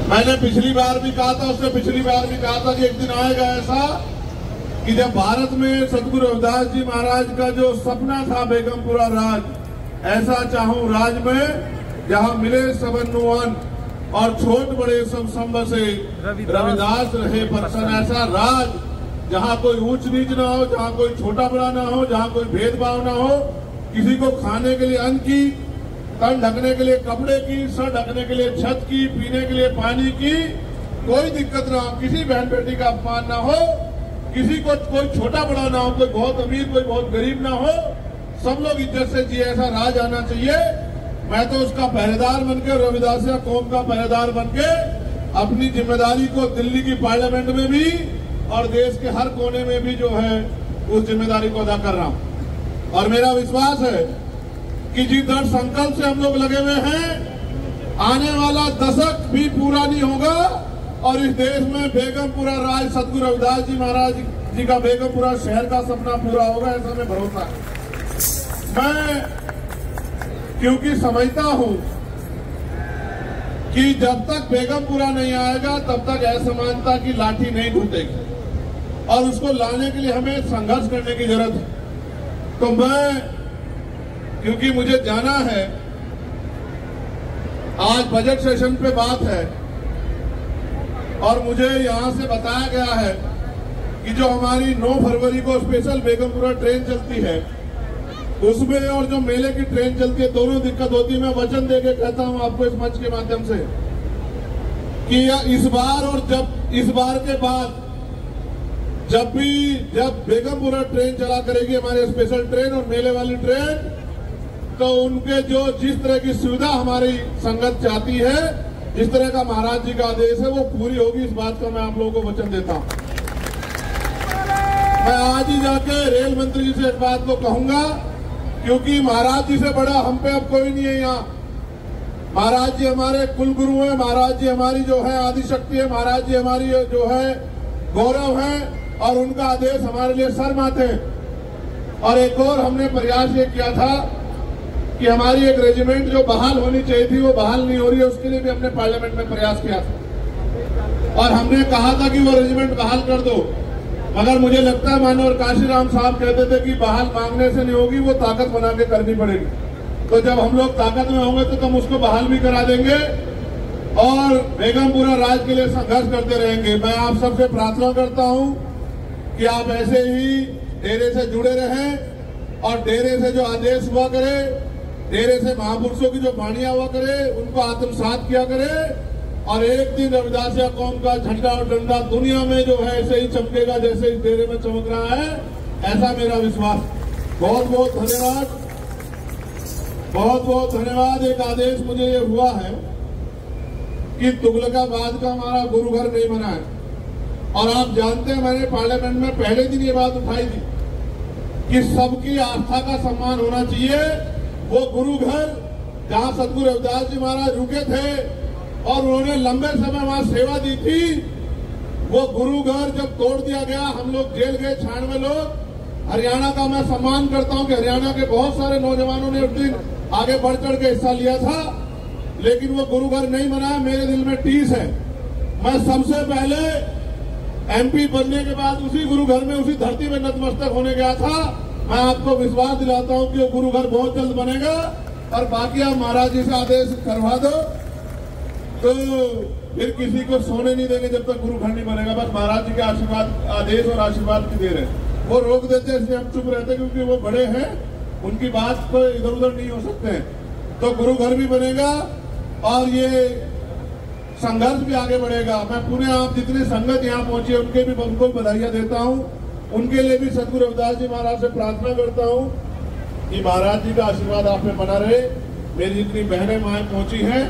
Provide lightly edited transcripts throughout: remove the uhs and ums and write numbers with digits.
मैंने पिछली बार भी कहा था, उससे पिछली बार भी कहा था कि एक दिन आएगा ऐसा कि जब भारत में सतगुरु रविदास जी महाराज का जो सपना था बेगमपुरा राज, ऐसा चाहूं राज में जहां मिले सबनुवन और छोट बड़े सब संबसे रविदास रहे परसन। ऐसा राज जहां कोई ऊंच नीच ना हो, जहां कोई छोटा बड़ा ना हो, जहां कोई भेदभाव ना हो, किसी को खाने के लिए अन्न की, तन ढकने के लिए कपड़े की, सर ढकने के लिए छत की, पीने के लिए पानी की कोई दिक्कत ना हो, किसी बहन बेटी का अपमान ना हो, किसी को कोई छोटा बड़ा ना हो, कोई बहुत अमीर कोई बहुत गरीब ना हो, सब लोग इज्जत से जिए, ऐसा राज आना चाहिए। मैं तो उसका पहरेदार बनके, रविदासिया कौम का पहरेदार बनके अपनी जिम्मेदारी को दिल्ली की पार्लियामेंट में भी और देश के हर कोने में भी जो है उस जिम्मेदारी को अदा कर रहा हूं। और मेरा विश्वास है कि जिस दृढ़ संकल्प से हम लोग लगे हुए हैं, आने वाला दशक भी पूरा नहीं होगा और इस देश में बेगमपुरा राज सतगुरु रविदास जी महाराज जी का बेगमपुरा शहर का सपना पूरा होगा, ऐसा मैं भरोसा है। मैं क्योंकि समझता हूं कि जब तक बेगमपुरा नहीं आएगा तब तक असमानता की लाठी नहीं टूटेगी और उसको लाने के लिए हमें संघर्ष करने की जरूरत है। तो मैं, क्योंकि मुझे जाना है, आज बजट सेशन पे बात है और मुझे यहां से बताया गया है कि जो हमारी 9 फरवरी को स्पेशल बेगमपुरा ट्रेन चलती है उसमें और जो मेले की ट्रेन चलती है, दोनों दिक्कत होती है। मैं वचन देके कहता हूं आपको इस मंच के माध्यम से कि इस बार और इस बार के बाद जब बेगमपुरा ट्रेन चला करेगी हमारी स्पेशल ट्रेन और मेले वाली ट्रेन, तो उनके जो जिस तरह की सुविधा हमारी संगत चाहती है, जिस तरह का महाराज जी का आदेश है, वो पूरी होगी, इस बात का मैं आप लोगों को वचन देता हूं। मैं आज ही जाके रेल मंत्री जी से इस बात को कहूंगा, क्योंकि महाराज जी से बड़ा हम पे अब कोई नहीं है यहाँ। महाराज जी हमारे कुल गुरु हैं, महाराज जी हमारी जो है आदिशक्ति है, महाराज जी हमारी जो है गौरव है और उनका आदेश हमारे लिए सर माथे। और एक और हमने प्रयास ये किया था कि हमारी एक रेजिमेंट जो बहाल होनी चाहिए थी वो बहाल नहीं हो रही है, उसके लिए भी हमने पार्लियामेंट में प्रयास किया था और हमने कहा था कि वो रेजिमेंट बहाल कर दो। मगर मुझे लगता है माननीय काशीराम साहब कहते थे कि बहाल मांगने से नहीं होगी, वो ताकत बना के करनी पड़ेगी। तो जब हम लोग ताकत में होंगे तो हम उसको बहाल भी करा देंगे और बेगमपुरा राज के लिए संघर्ष करते रहेंगे। मैं आप सबसे प्रार्थना करता हूं कि आप ऐसे ही डेरे से जुड़े रहें और डेरे से जो आदेश हुआ करे, डेरे से महापुरुषों की जो वाणियां हुआ करे, उनको आत्मसात किया करे और एक दिन रविदासिया कौम का झंडा और डंडा दुनिया में जो है ऐसे ही चमकेगा जैसे इस डेरे में चमक रहा है, ऐसा मेरा विश्वास। बहुत बहुत धन्यवाद, बहुत बहुत धन्यवाद। एक आदेश मुझे ये हुआ है कि तुगलकाबाद का हमारा गुरु घर नहीं बना है और आप जानते हैं मैंने पार्लियामेंट में पहले दिन ये बात उठाई थी कि सबकी आस्था का सम्मान होना चाहिए। वो गुरु घर जहां सतगुरु रविदास जी महाराज रुके थे और उन्होंने लंबे समय वहां सेवा दी थी, वो गुरु घर जब तोड़ दिया गया, हम लोग जेल गए 96 लोग। हरियाणा का मैं सम्मान करता हूं कि हरियाणा के बहुत सारे नौजवानों ने उस दिन आगे बढ़ चढ़ के हिस्सा लिया था, लेकिन वो गुरु घर नहीं बना। मेरे दिल में टीस है। मैं सबसे पहले एमपी बनने के बाद उसी गुरु घर में, उसी धरती में नतमस्तक होने गया था। मैं आपको विश्वास दिलाता हूं कि वो गुरु घर बहुत जल्द बनेगा और बाकी आप महाराज जी से आदेश करवा दो तो फिर किसी को सोने नहीं देंगे जब तक गुरु घर नहीं बनेगा। बस महाराज जी के आशीर्वाद, आदेश और आशीर्वाद की देर है। वो रोक देते हैं इसलिए हम चुप रहते हैं क्योंकि वो बड़े हैं, उनकी बात को इधर उधर नहीं हो सकते हैं। तो गुरु घर भी बनेगा और ये संघर्ष भी आगे बढ़ेगा। मैं पूरे आप जितने संगत यहाँ पहुंचे उनके भी उनको बधाइयां देता हूँ। उनके लिए भी सतगुरु रविदास जी महाराज से प्रार्थना करता हूँ कि महाराज जी का आशीर्वाद आप में बना रहे। मेरी जितनी बहनें माएँ पहुंची हैं,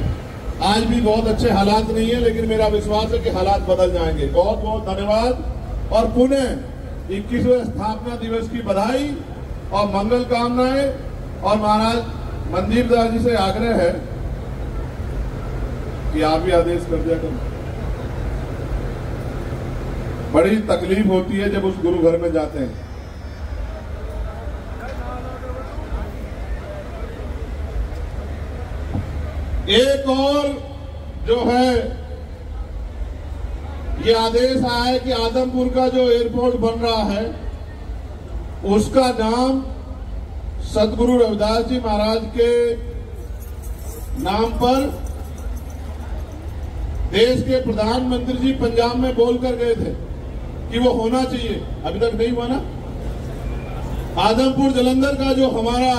आज भी बहुत अच्छे हालात नहीं है, लेकिन मेरा विश्वास है कि हालात बदल जाएंगे। बहुत बहुत धन्यवाद और पुनः 21वें स्थापना दिवस की बधाई और मंगल कामनाएं। और महाराज मनदीप दास जी से आग्रह है कि आप भी आदेश कर दिया करो। बड़ी तकलीफ होती है जब उस गुरु घर में जाते हैं। एक और जो है ये आदेश आया है कि आदमपुर का जो एयरपोर्ट बन रहा है उसका नाम सदगुरु रविदास जी महाराज के नाम पर देश के प्रधानमंत्री जी पंजाब में बोलकर गए थे कि वो होना चाहिए, अभी तक नहीं हुआ ना। आदमपुर जलंधर का जो हमारा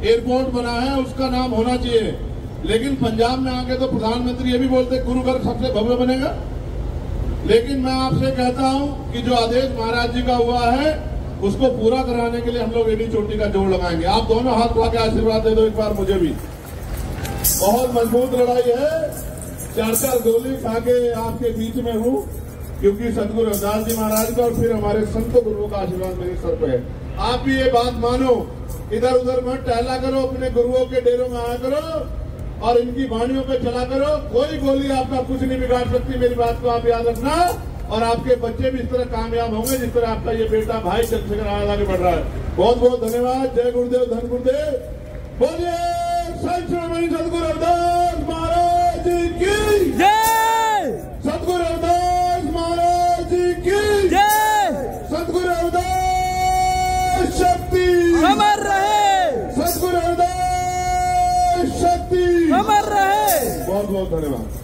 एयरपोर्ट बना है उसका नाम होना चाहिए, लेकिन पंजाब में आके तो प्रधानमंत्री ये भी बोलते गुरु घर सबसे भव्य बनेगा। लेकिन मैं आपसे कहता हूं कि जो आदेश महाराज जी का हुआ है उसको पूरा कराने के लिए हम लोग एडी चोटी का जोड़ लगाएंगे। आप दोनों हाथ उठा के आशीर्वाद दे दो एक बार मुझे भी। बहुत मजबूत लड़ाई है, 4-4 गोली खा के आपके बीच में हूं, क्योंकि सदगुरु रविदास जी महाराज का और फिर हमारे संत गुरुओं का आशीर्वाद मेरे सर पे है। आप भी ये बात मानो, इधर उधर मत टहला करो, अपने गुरुओं के डेरों में आया करो और इनकी वाणियों पे चला करो। कोई गोली आपका कुछ नहीं बिगाड़ सकती, मेरी बात को आप याद रखना। और आपके बच्चे भी इस तरह कामयाब होंगे जिस तरह आपका ये बेटा भाई चंद्रशेखर आगे बढ़ रहा है। बहुत बहुत धन्यवाद। जय गुरुदेव, धन गुरुदेव। बोलिए सदगुरु रविदास महाराज की जय, सदगुरु रविदास महाराज की जय, सदगुरु रविदास शक्ति अमर रहे, सदगुरु रविदास शक्ति अमर रहे। बहुत बहुत धन्यवाद।